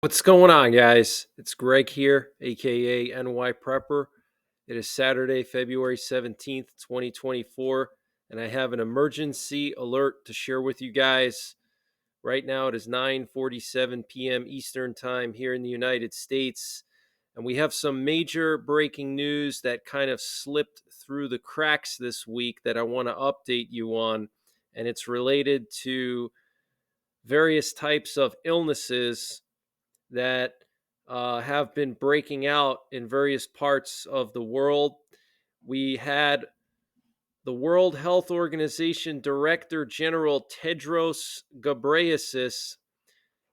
What's going on, guys? It's Greg here, aka NYPrepper. It is Saturday, February 17th, 2024, and I have an emergency alert to share with you guys. Right now, it is 9:47 p.m. Eastern Time here in the United States, and we have some major breaking news that kind of slipped through the cracks this week that I want to update you on, and it's related to various types of illnesses that have been breaking out in various parts of the world. We had the World Health Organization Director General Tedros Ghebreyesus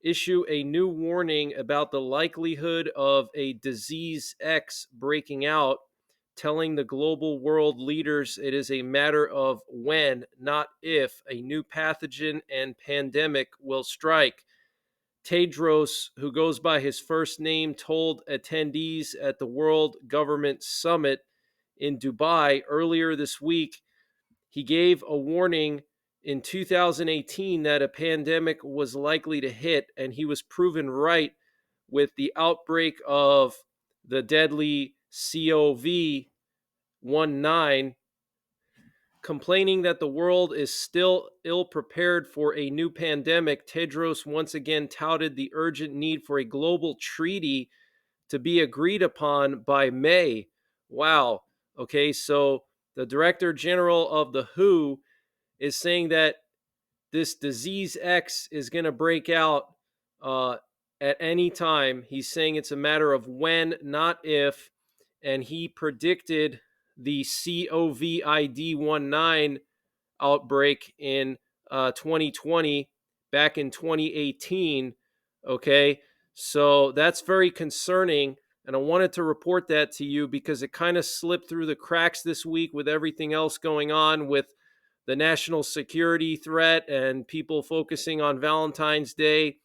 issue a new warning about the likelihood of a disease X breaking out, telling the global world leaders it is a matter of when, not if, a new pathogen and pandemic will strike. Tedros, who goes by his first name, told attendees at the World Government Summit in Dubai earlier this week he gave a warning in 2018 that a pandemic was likely to hit, and he was proven right with the outbreak of the deadly COVID-19. Complaining that the world is still ill prepared for a new pandemic, Tedros once again touted the urgent need for a global treaty to be agreed upon by May. Wow. Okay, so the Director General of the WHO is saying that this disease X is going to break out uh, at any time. He's saying it's a matter of when, not if. And he predicted the COVID-19 outbreak in 2020, back in 2018. Okay, so that's very concerning. And I wanted to report that to you because it kind of slipped through the cracks this week with everything else going on with the national security threat and people focusing on Valentine's Day.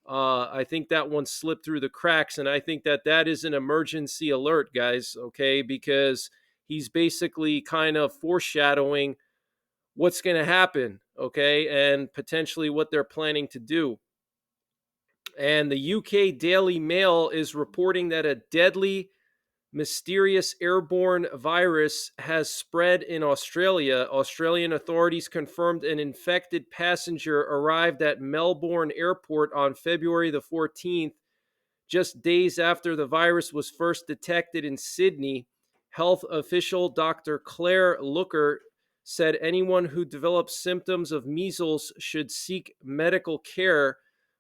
I think that one slipped through the cracks, and I think that that is an emergency alert, guys, okay, because he's basically kind of foreshadowing what's going to happen, okay, and potentially what they're planning to do. And the UK Daily Mail is reporting that a deadly, mysterious airborne virus has spread in Australia. Australian authorities confirmed an infected passenger arrived at Melbourne Airport on February the 14th, just days after the virus was first detected in Sydney. Health official Dr. Claire Looker said anyone who develops symptoms of measles should seek medical care,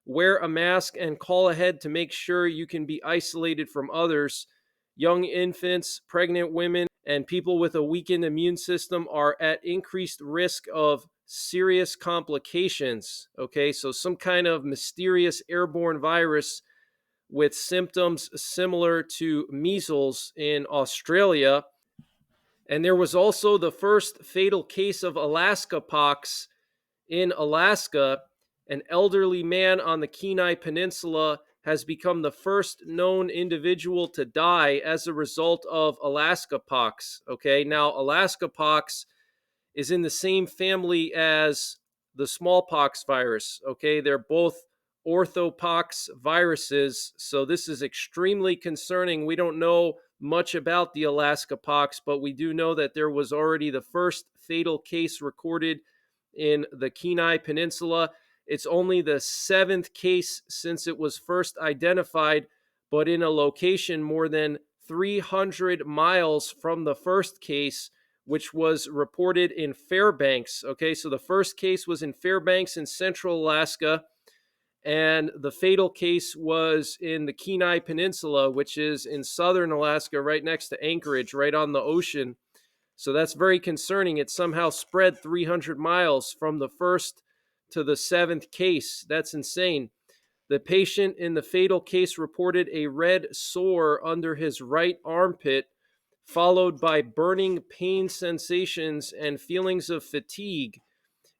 wear a mask, and call ahead to make sure you can be isolated from others. Young infants, pregnant women, and people with a weakened immune system are at increased risk of serious complications. Okay, so some kind of mysterious airborne virus with symptoms similar to measles in Australia. And there was also the first fatal case of Alaskapox in Alaska. An elderly man on the Kenai Peninsula has become the first known individual to die as a result of Alaskapox. Okay, now Alaskapox is in the same family as the smallpox virus. Okay, they're both orthopox viruses, so this is extremely concerning. We don't know much about the Alaskapox, but we do know that there was already the first fatal case recorded in the Kenai Peninsula. It's only the seventh case since it was first identified, but in a location more than 300 miles from the first case, which was reported in Fairbanks. Okay, so the first case was in Fairbanks in central Alaska, and the fatal case was in the Kenai Peninsula, which is in southern Alaska, right next to Anchorage, right on the ocean. So that's very concerning. It somehow spread 300 miles from the first to the seventh case. That's insane. The patient in the fatal case reported a red sore under his right armpit, followed by burning pain sensations and feelings of fatigue.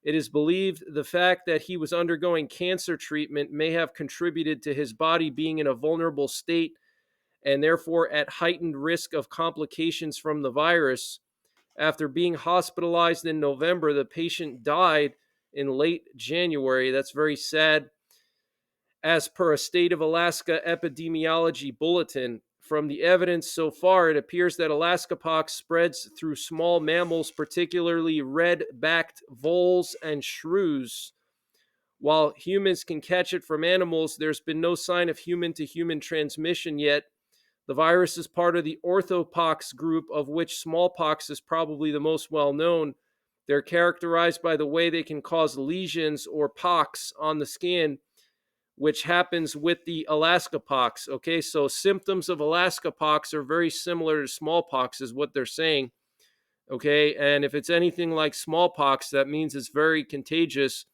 It is believed the fact that he was undergoing cancer treatment may have contributed to his body being in a vulnerable state and therefore at heightened risk of complications from the virus. After being hospitalized in November, the patient died in late January. That's very sad. as per a State of Alaska epidemiology bulletin. From the evidence so far, it appears that Alaskapox spreads through small mammals, particularly red-backed voles and shrews. While humans can catch it from animals, there's been no sign of human to human transmission yet. The virus is part of the orthopox group, of which smallpox is probably the most well known. They're characterized by the way they can cause lesions or pox on the skin, which happens with the Alaskapox. Okay, so symptoms of Alaskapox are very similar to smallpox, is what they're saying. Okay, and if it's anything like smallpox, that means it's very contagious.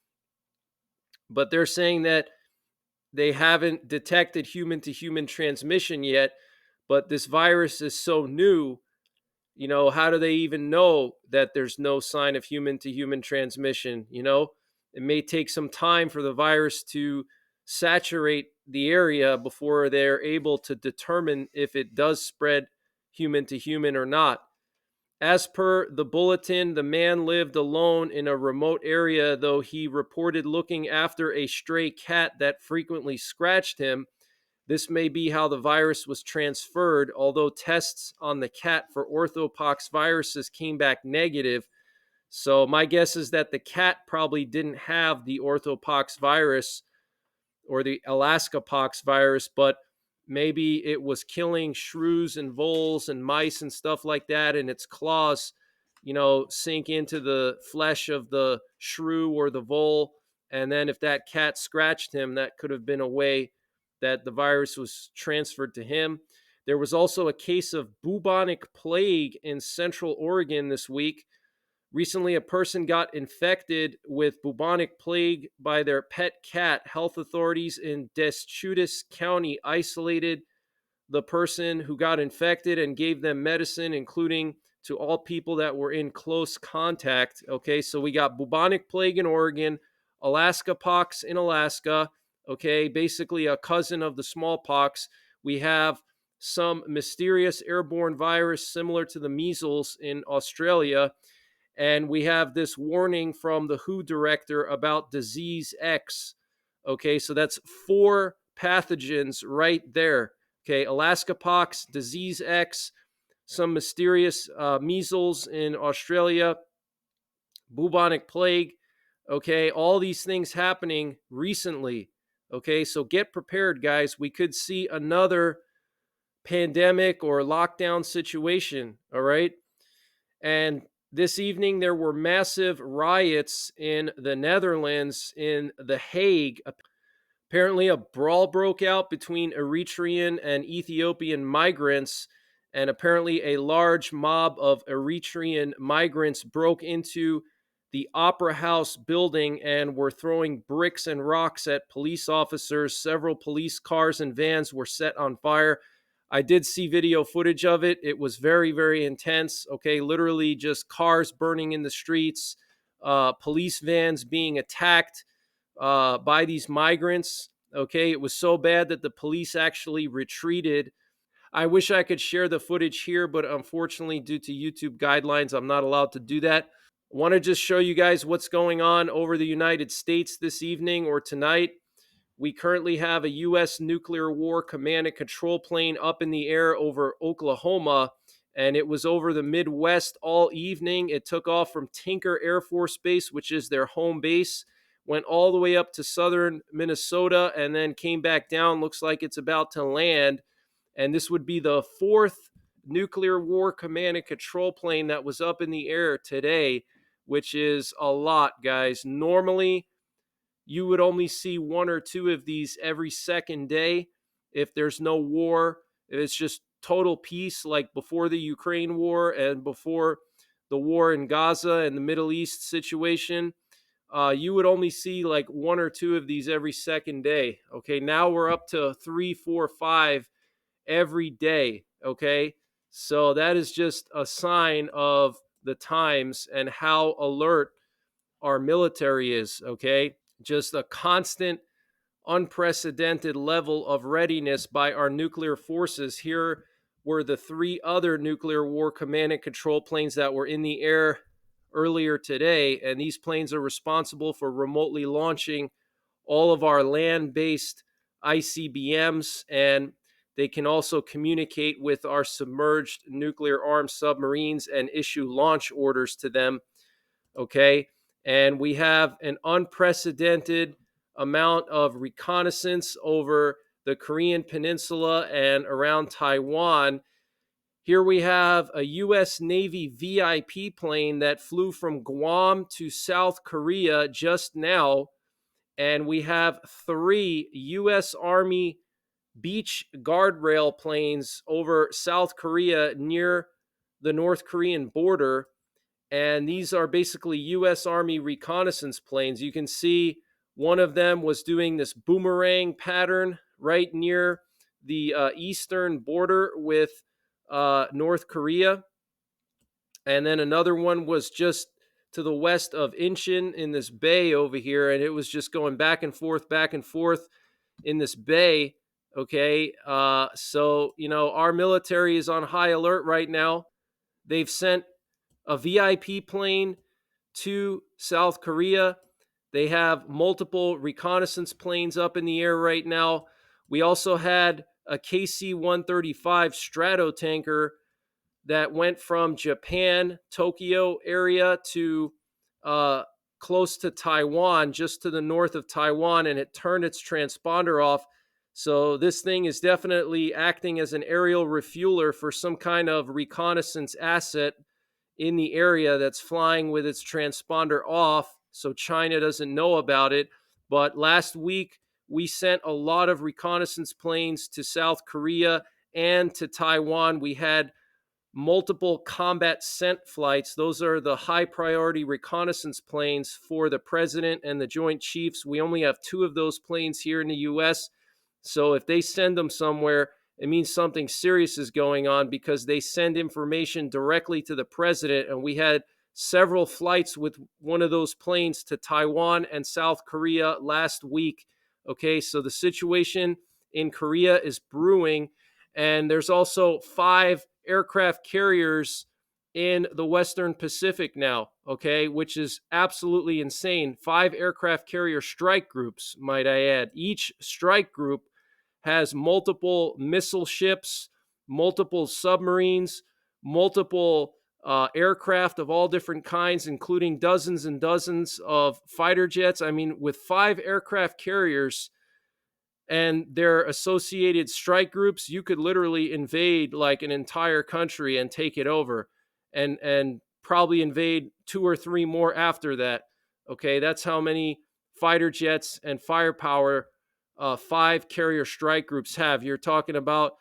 But they're saying that they haven't detected human to human transmission yet, but this virus is so new. How do they even know that there's no sign of human to human transmission? It may take some time for the virus to saturate the area before they're able to determine if it does spread human to human or not. As per the bulletin, the man lived alone in a remote area, though he reported looking after a stray cat that frequently scratched him. This may be how the virus was transferred, although tests on the cat for orthopox viruses came back negative. So my guess is that the cat probably didn't have the orthopox virus or the Alaskapox virus, but maybe it was killing shrews and voles and mice and stuff like that, and its claws, sink into the flesh of the shrew or the vole. And then if that cat scratched him, that could have been a way that the virus was transferred to him. There was also a case of bubonic plague in Central Oregon this week. Recently, a person got infected with bubonic plague by their pet cat. Health authorities in Deschutes County isolated the person who got infected and gave them medicine, including to all people that were in close contact. Okay, so we got bubonic plague in Oregon, Alaskapox in Alaska, okay, basically a cousin of the smallpox. We have some mysterious airborne virus similar to the measles in Australia. And we have this warning from the WHO director about disease X. Okay, so that's 4 pathogens right there. Okay, Alaskapox, disease X, some mysterious measles in Australia, bubonic plague. Okay, all these things happening recently. Okay, so get prepared, guys. We could see another pandemic or lockdown situation. All right. And this evening, there were massive riots in the Netherlands, in The Hague. Apparently, a brawl broke out between Eritrean and Ethiopian migrants, and apparently, a large mob of Eritrean migrants broke into the Opera House building and were throwing bricks and rocks at police officers. Several police cars and vans were set on fire. I did see video footage of it. It was very, very intense. Okay, literally just cars burning in the streets, police vans being attacked by these migrants. Okay, it was so bad that the police actually retreated. I wish I could share the footage here, but unfortunately, due to YouTube guidelines, I'm not allowed to do that. I want to just show you guys what's going on over the United States this evening or tonight. We currently have a U.S. nuclear war command and control plane up in the air over Oklahoma, and it was over the Midwest all evening. It took off from Tinker Air Force Base, which is their home base, went all the way up to southern Minnesota, and then came back down. Looks like it's about to land. And this would be the 4th nuclear war command and control plane that was up in the air today, which is a lot, guys. Normally, you would only see 1 or 2 of these every second day if there's no war. If it's just total peace, like before the Ukraine war and before the war in Gaza and the Middle East situation. You would only see like 1 or 2 of these every second day. Okay, now we're up to 3, 4, 5 every day. Okay, so that is just a sign of the times and how alert our military is. Okay, just a constant, unprecedented level of readiness by our nuclear forces. Here were the 3 other nuclear war command and control planes that were in the air earlier today, and these planes are responsible for remotely launching all of our land-based ICBMs, and they can also communicate with our submerged nuclear armed submarines and issue launch orders to them. Okay. And we have an unprecedented amount of reconnaissance over the Korean Peninsula and around Taiwan. Here we have a U.S. Navy VIP plane that flew from Guam to South Korea just now. And we have 3 U.S. Army beach guardrail planes over South Korea near the North Korean border. And these are basically U.S. Army reconnaissance planes. You can see one of them was doing this boomerang pattern right near the eastern border with North Korea. And then another one was just to the west of Incheon in this bay over here. And it was just going back and forth in this bay. Okay. So, our military is on high alert right now. They've sent a VIP plane to South Korea. They have multiple reconnaissance planes up in the air right now. We also had a KC-135 Stratotanker that went from Japan, Tokyo area to close to Taiwan, just to the north of Taiwan, and it turned its transponder off. So this thing is definitely acting as an aerial refueler for some kind of reconnaissance asset in the area that's flying with its transponder off, so China doesn't know about it. But last week, we sent a lot of reconnaissance planes to South Korea and to Taiwan. We had multiple combat scent flights. Those are the high priority reconnaissance planes for the president and the Joint Chiefs. We only have 2 of those planes here in the U.S. So if they send them somewhere, it means something serious is going on, because they send information directly to the president. And we had several flights with one of those planes to Taiwan and South Korea last week. Okay, so the situation in Korea is brewing. And there's also 5 aircraft carriers in the Western Pacific now, okay, which is absolutely insane. 5 aircraft carrier strike groups, might I add. Each strike group has multiple missile ships, multiple submarines, multiple aircraft of all different kinds, including dozens and dozens of fighter jets. I mean, with 5 aircraft carriers and their associated strike groups, you could literally invade like an entire country and take it over, and probably invade 2 or 3 more after that. Okay, that's how many fighter jets and firepower 5 carrier strike groups have. You're talking about,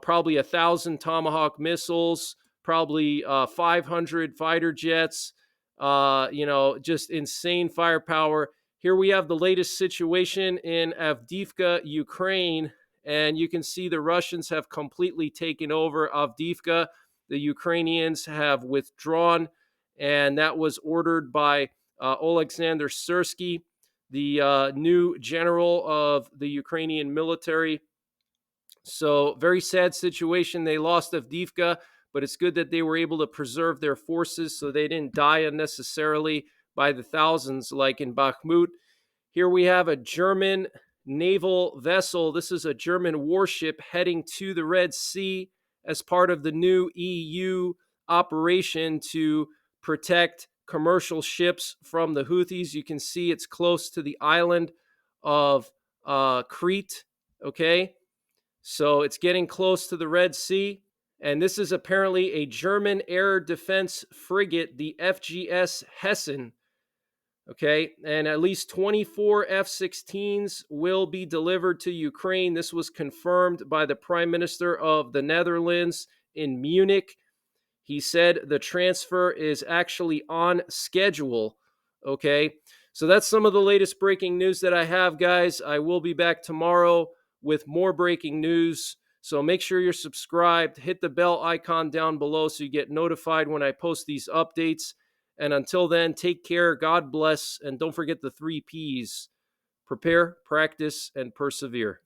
probably 1,000 Tomahawk missiles, probably 500 fighter jets, just insane firepower. Here we have the latest situation in Avdiivka, Ukraine, and you can see the Russians have completely taken over Avdiivka. The Ukrainians have withdrawn, and that was ordered by Oleksandr Syrsky, the new general of the Ukrainian military. So very sad situation. They lost Avdiivka, but it's good that they were able to preserve their forces so they didn't die unnecessarily by the thousands like in Bakhmut. Here we have a German naval vessel. This is a German warship heading to the Red Sea as part of the new EU operation to protect commercial ships from the Houthis. You can see it's close to the island of Crete. Okay, so it's getting close to the Red Sea. And this is apparently a German air defense frigate, the FGS Hessen. Okay, and at least 24 F-16s will be delivered to Ukraine. This was confirmed by the Prime Minister of the Netherlands in Munich. He said the transfer is actually on schedule. Okay, so that's some of the latest breaking news that I have, guys. I will be back tomorrow with more breaking news. So make sure you're subscribed. Hit the bell icon down below so you get notified when I post these updates. And until then, take care, God bless, and don't forget the 3 Ps: prepare, practice, and persevere.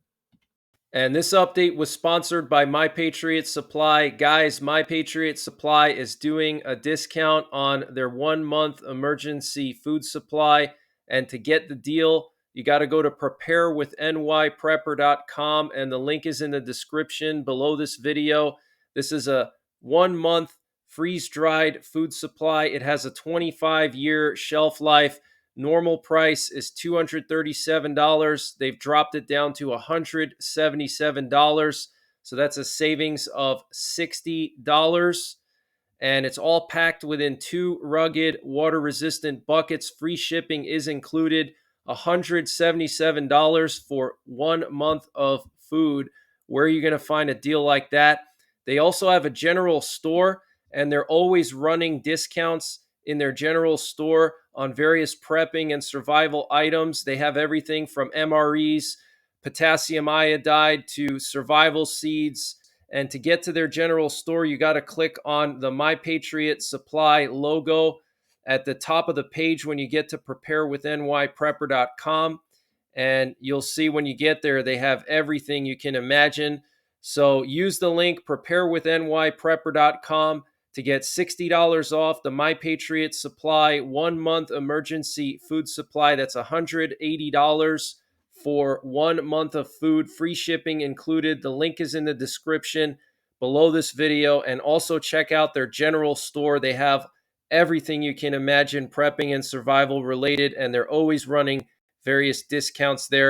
And this update was sponsored by My Patriot Supply. Guys, My Patriot Supply is doing a discount on their 1-month emergency food supply. And to get the deal, you got to go to preparewithnyprepper.com, and the link is in the description below this video. This is a 1-month freeze-dried food supply. It has a 25-year shelf life. Normal price is $237. They've dropped it down to $177. So that's a savings of $60. And it's all packed within 2 rugged, water-resistant buckets. Free shipping is included. $177 for 1 month of food. Where are you going to find a deal like that? They also have a general store, and they're always running discounts in their general store on various prepping and survival items. They have everything from MREs, potassium iodide, to survival seeds. And to get to their general store, you got to click on the My Patriot Supply logo at the top of the page when you get to preparewithnyprepper.com. And you'll see when you get there, they have everything you can imagine. So use the link preparewithnyprepper.com to get $60 off the My Patriot Supply 1-month emergency food supply. That's $180 for 1 month of food, free shipping included. The link is in the description below this video. And also check out their general store. They have everything you can imagine prepping and survival related, and they're always running various discounts there.